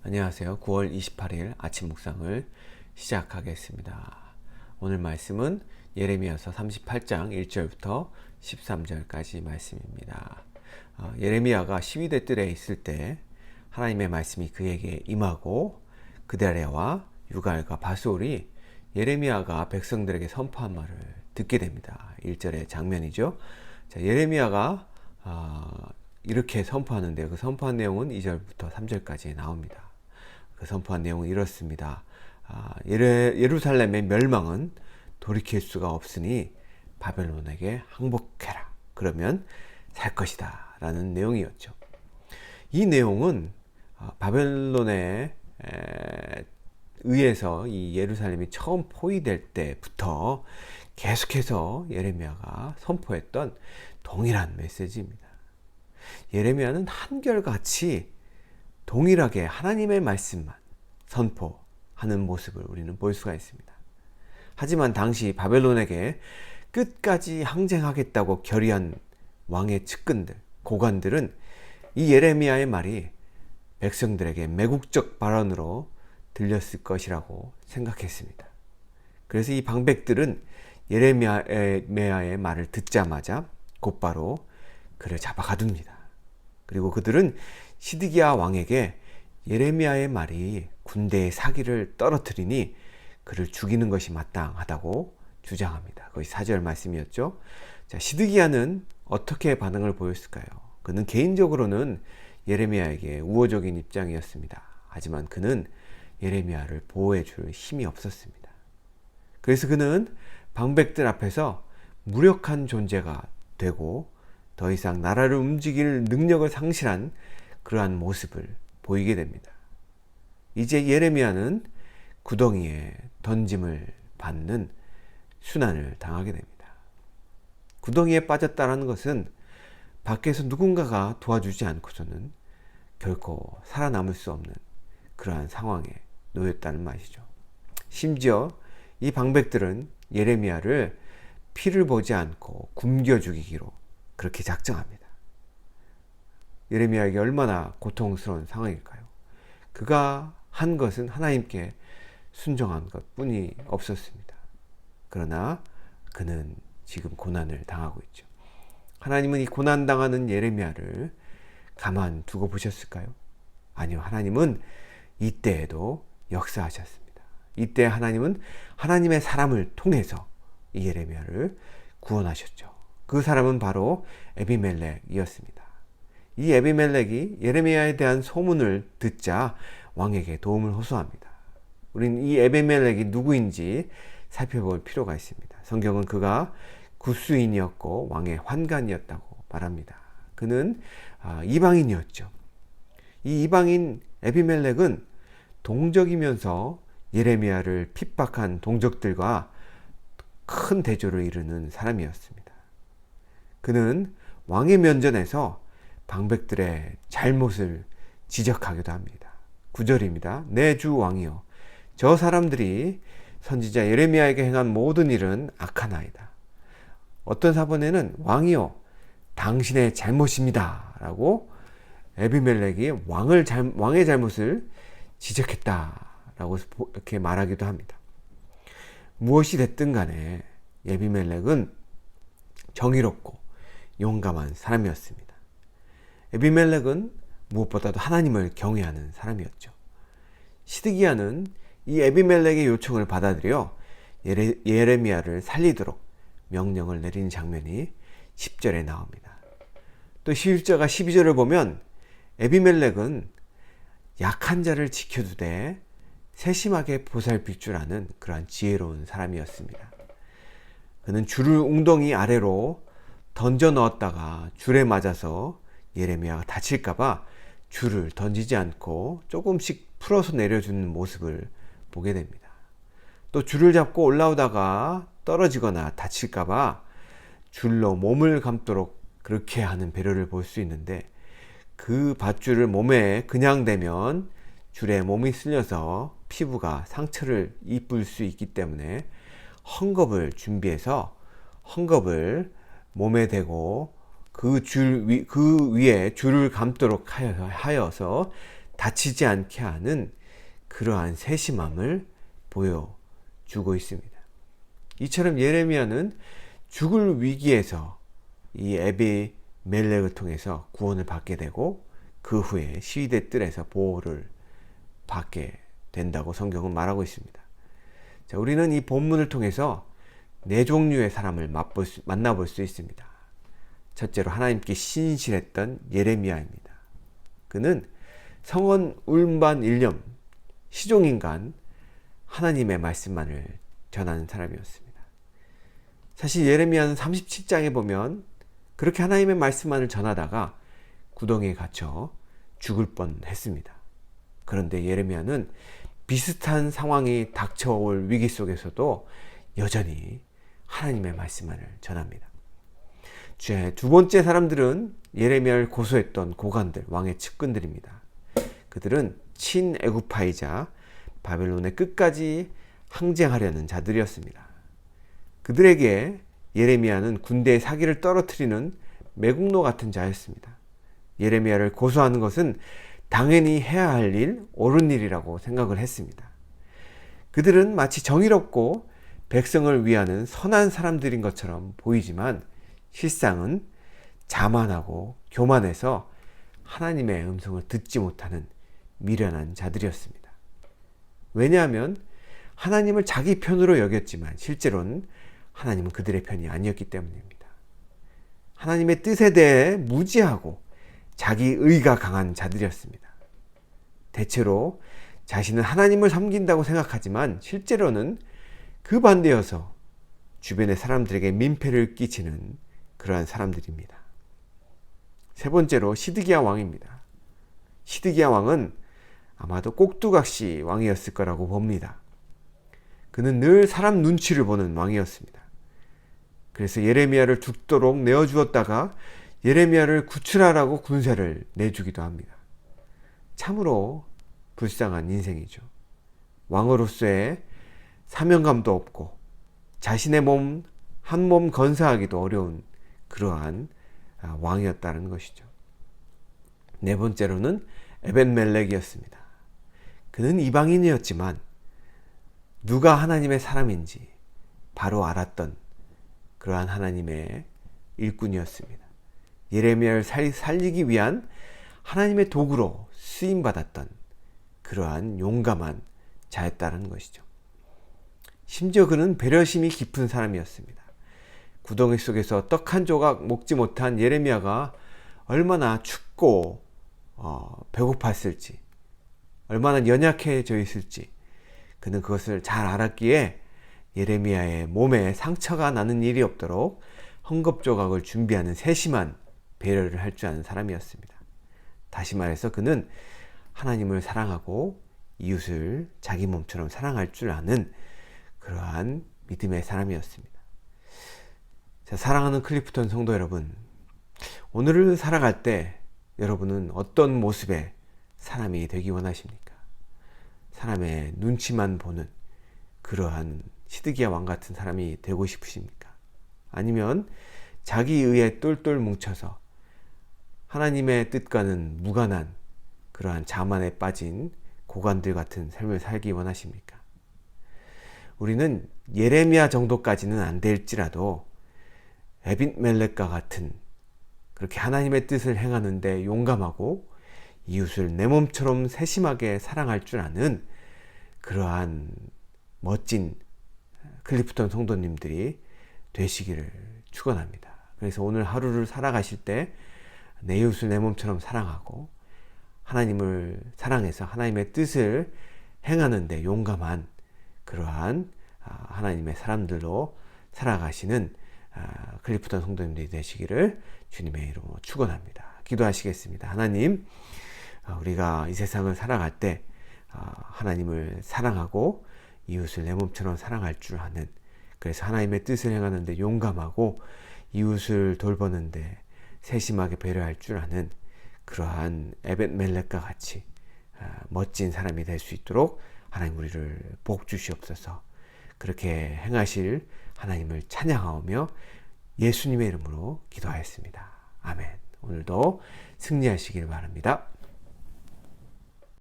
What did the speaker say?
안녕하세요. 9월 28일 아침 묵상을 시작하겠습니다. 오늘 말씀은 예레미야서 38장 1절부터 13절까지 말씀입니다. 예레미야가 12대 뜰에 있을 때 하나님의 말씀이 그에게 임하고 그데레와 유갈과 바솔이 예레미야가 백성들에게 선포한 말을 듣게 됩니다. 1절의 장면이죠. 자, 예레미야가 이렇게 선포하는데요. 그 선포한 내용은 2절부터 3절까지 나옵니다. 그 선포한 내용은 이렇습니다. 예루살렘의 멸망은 돌이킬 수가 없으니 바벨론에게 항복해라. 그러면 살 것이다. 라는 내용이었죠. 이 내용은 바벨론에 의해서 이 예루살렘이 처음 포위될 때부터 계속해서 예레미야가 선포했던 동일한 메시지입니다. 예레미야는 한결같이 동일하게 하나님의 말씀만 선포하는 모습을 우리는 볼 수가 있습니다. 하지만 당시 바벨론에게 끝까지 항쟁하겠다고 결의한 왕의 측근들, 고관들은 이 예레미야의 말이 백성들에게 매국적 발언으로 들렸을 것이라고 생각했습니다. 그래서 이 방백들은 예레미야의 말을 듣자마자 곧바로 그를 잡아 가둡니다. 그리고 그들은 시드기야 왕에게 예레미야의 말이 군대의 사기를 떨어뜨리니 그를 죽이는 것이 마땅하다고 주장합니다. 거의 4절 말씀이었죠. 자, 시드기야는 어떻게 반응을 보였을까요? 그는 개인적으로는 예레미야에게 우호적인 입장이었습니다. 하지만 그는 예레미야를 보호해 줄 힘이 없었습니다. 그래서 그는 방백들 앞에서 무력한 존재가 되고 더 이상 나라를 움직일 능력을 상실한 그러한 모습을 보이게 됩니다. 이제 예레미야는 구덩이에 던짐을 받는 순환을 당하게 됩니다. 구덩이에 빠졌다는 것은 밖에서 누군가가 도와주지 않고서는 결코 살아남을 수 없는 그러한 상황에 놓였다는 말이죠. 심지어 이 방백들은 예레미야를 피를 보지 않고 굶겨 죽이기로 그렇게 작정합니다. 예레미야에게 얼마나 고통스러운 상황일까요? 그가 한 것은 하나님께 순종한 것뿐이 없었습니다. 그러나 그는 지금 고난을 당하고 있죠. 하나님은 이 고난당하는 예레미야를 가만두고 보셨을까요? 아니요. 하나님은 이때에도 역사하셨습니다. 이때 하나님은 하나님의 사람을 통해서 이 예레미야를 구원하셨죠. 그 사람은 바로 에비멜렉이었습니다. 이 에비멜렉이 예레미야에 대한 소문을 듣자 왕에게 도움을 호소합니다. 우리는 이 에비멜렉이 누구인지 살펴볼 필요가 있습니다. 성경은 그가 구스인이었고 왕의 환관이었다고 말합니다. 그는 이방인이었죠. 이 이방인 에비멜렉은 동족이면서 예레미야를 핍박한 동족들과 큰 대조를 이루는 사람이었습니다. 그는 왕의 면전에서 방백들의 잘못을 지적하기도 합니다. 9절입니다. 내 주 왕이여, 저 사람들이 선지자 예레미야에게 행한 모든 일은 악하나이다. 어떤 사본에는 왕이여, 당신의 잘못입니다 라고 에비멜렉이 왕의 잘못을 지적했다라고 이렇게 말하기도 합니다. 무엇이 됐든 간에 에비멜렉은 정의롭고 용감한 사람이었습니다. 에비멜렉은 무엇보다도 하나님을 경외하는 사람이었죠. 시드기야는 이 에비멜렉의 요청을 받아들여 예레미야를 살리도록 명령을 내리는 장면이 10절에 나옵니다. 또 11절과 12절을 보면 에비멜렉은 약한 자를 지켜두되 세심하게 보살필 줄 아는 그러한 지혜로운 사람이었습니다. 그는 줄을 웅덩이 아래로 던져 넣었다가 줄에 맞아서 예레미야가 다칠까봐 줄을 던지지 않고 조금씩 풀어서 내려주는 모습을 보게 됩니다. 또 줄을 잡고 올라오다가 떨어지거나 다칠까봐 줄로 몸을 감도록 그렇게 하는 배려를 볼 수 있는데, 그 밧줄을 몸에 그냥 대면 줄에 몸이 쓸려서 피부가 상처를 입을 수 있기 때문에 헝겊을 준비해서 헝겊을 몸에 대고 그 위에 줄을 감도록 하여서 다치지 않게 하는 그러한 세심함을 보여주고 있습니다. 이처럼 예레미야는 죽을 위기에서 이 에비멜렉을 통해서 구원을 받게 되고 그 후에 시위대 뜰에서 보호를 받게 된다고 성경은 말하고 있습니다. 자, 우리는 이 본문을 통해서 네 종류의 사람을 만나볼 수 있습니다. 첫째로 하나님께 신실했던 예레미야입니다. 그는 성원 울반 일념, 시종인간 하나님의 말씀만을 전하는 사람이었습니다. 사실 예레미야는 37장에 보면 그렇게 하나님의 말씀만을 전하다가 구덩이에 갇혀 죽을 뻔했습니다. 그런데 예레미야는 비슷한 상황이 닥쳐올 위기 속에서도 여전히 하나님의 말씀만을 전합니다. 두 번째 사람들은 예레미야를 고소했던 고관들, 왕의 측근들입니다. 그들은 친애굽파이자 바벨론의 끝까지 항쟁하려는 자들이었습니다. 그들에게 예레미야는 군대의 사기를 떨어뜨리는 매국노 같은 자였습니다. 예레미야를 고소하는 것은 당연히 해야 할 일, 옳은 일이라고 생각을 했습니다. 그들은 마치 정의롭고 백성을 위하는 선한 사람들인 것처럼 보이지만 실상은 자만하고 교만해서 하나님의 음성을 듣지 못하는 미련한 자들이었습니다. 왜냐하면 하나님을 자기 편으로 여겼지만 실제로는 하나님은 그들의 편이 아니었기 때문입니다. 하나님의 뜻에 대해 무지하고 자기 의가 강한 자들이었습니다. 대체로 자신은 하나님을 섬긴다고 생각하지만 실제로는 그 반대여서 주변의 사람들에게 민폐를 끼치는 그러한 사람들입니다. 세 번째로 시드기야 왕입니다. 시드기야 왕은 아마도 꼭두각시 왕이었을 거라고 봅니다. 그는 늘 사람 눈치를 보는 왕이었습니다. 그래서 예레미야를 죽도록 내어주었다가 예레미야를 구출하라고 군세를 내주기도 합니다. 참으로 불쌍한 인생이죠. 왕으로서의 사명감도 없고 자신의 몸 한 몸 건사하기도 어려운 그러한 왕이었다는 것이죠. 네 번째로는 에벤멜렉이었습니다. 그는 이방인이었지만 누가 하나님의 사람인지 바로 알았던 그러한 하나님의 일꾼이었습니다. 예레미야를 살리기 위한 하나님의 도구로 쓰임받았던 그러한 용감한 자였다는 것이죠. 심지어 그는 배려심이 깊은 사람이었습니다. 구덩이 속에서 떡 한 조각 먹지 못한 예레미야가 얼마나 춥고 배고팠을지, 얼마나 연약해져 있을지 그는 그것을 잘 알았기에 예레미야의 몸에 상처가 나는 일이 없도록 헝겊 조각을 준비하는 세심한 배려를 할 줄 아는 사람이었습니다. 다시 말해서 그는 하나님을 사랑하고 이웃을 자기 몸처럼 사랑할 줄 아는 그러한 믿음의 사람이었습니다. 자, 사랑하는 클리프톤 성도 여러분, 오늘을 살아갈 때 여러분은 어떤 모습의 사람이 되기 원하십니까? 사람의 눈치만 보는 그러한 시드기야 왕 같은 사람이 되고 싶으십니까? 아니면 자기 의에 똘똘 뭉쳐서 하나님의 뜻과는 무관한 그러한 자만에 빠진 고관들 같은 삶을 살기 원하십니까? 우리는 예레미야 정도까지는 안 될지라도 에빗멜렉과 같은 그렇게 하나님의 뜻을 행하는데 용감하고 이웃을 내 몸처럼 세심하게 사랑할 줄 아는 그러한 멋진 클리프톤 성도님들이 되시기를 축원합니다. 그래서 오늘 하루를 살아가실 때 내 이웃을 내 몸처럼 사랑하고 하나님을 사랑해서 하나님의 뜻을 행하는데 용감한 그러한 하나님의 사람들로 살아가시는 클리프톤 성도님들이 되시기를 주님의 이름으로 축원합니다. 기도하시겠습니다. 하나님, 우리가 이 세상을 살아갈 때 하나님을 사랑하고 이웃을 내 몸처럼 사랑할 줄 아는, 그래서 하나님의 뜻을 행하는데 용감하고 이웃을 돌보는데 세심하게 배려할 줄 아는 그러한 에벳멜렉과 같이 멋진 사람이 될 수 있도록 하나님 우리를 복 주시옵소서. 그렇게 행하실 하나님을 찬양하오며 예수님의 이름으로 기도하였습니다. 아멘. 오늘도 승리하시길 바랍니다.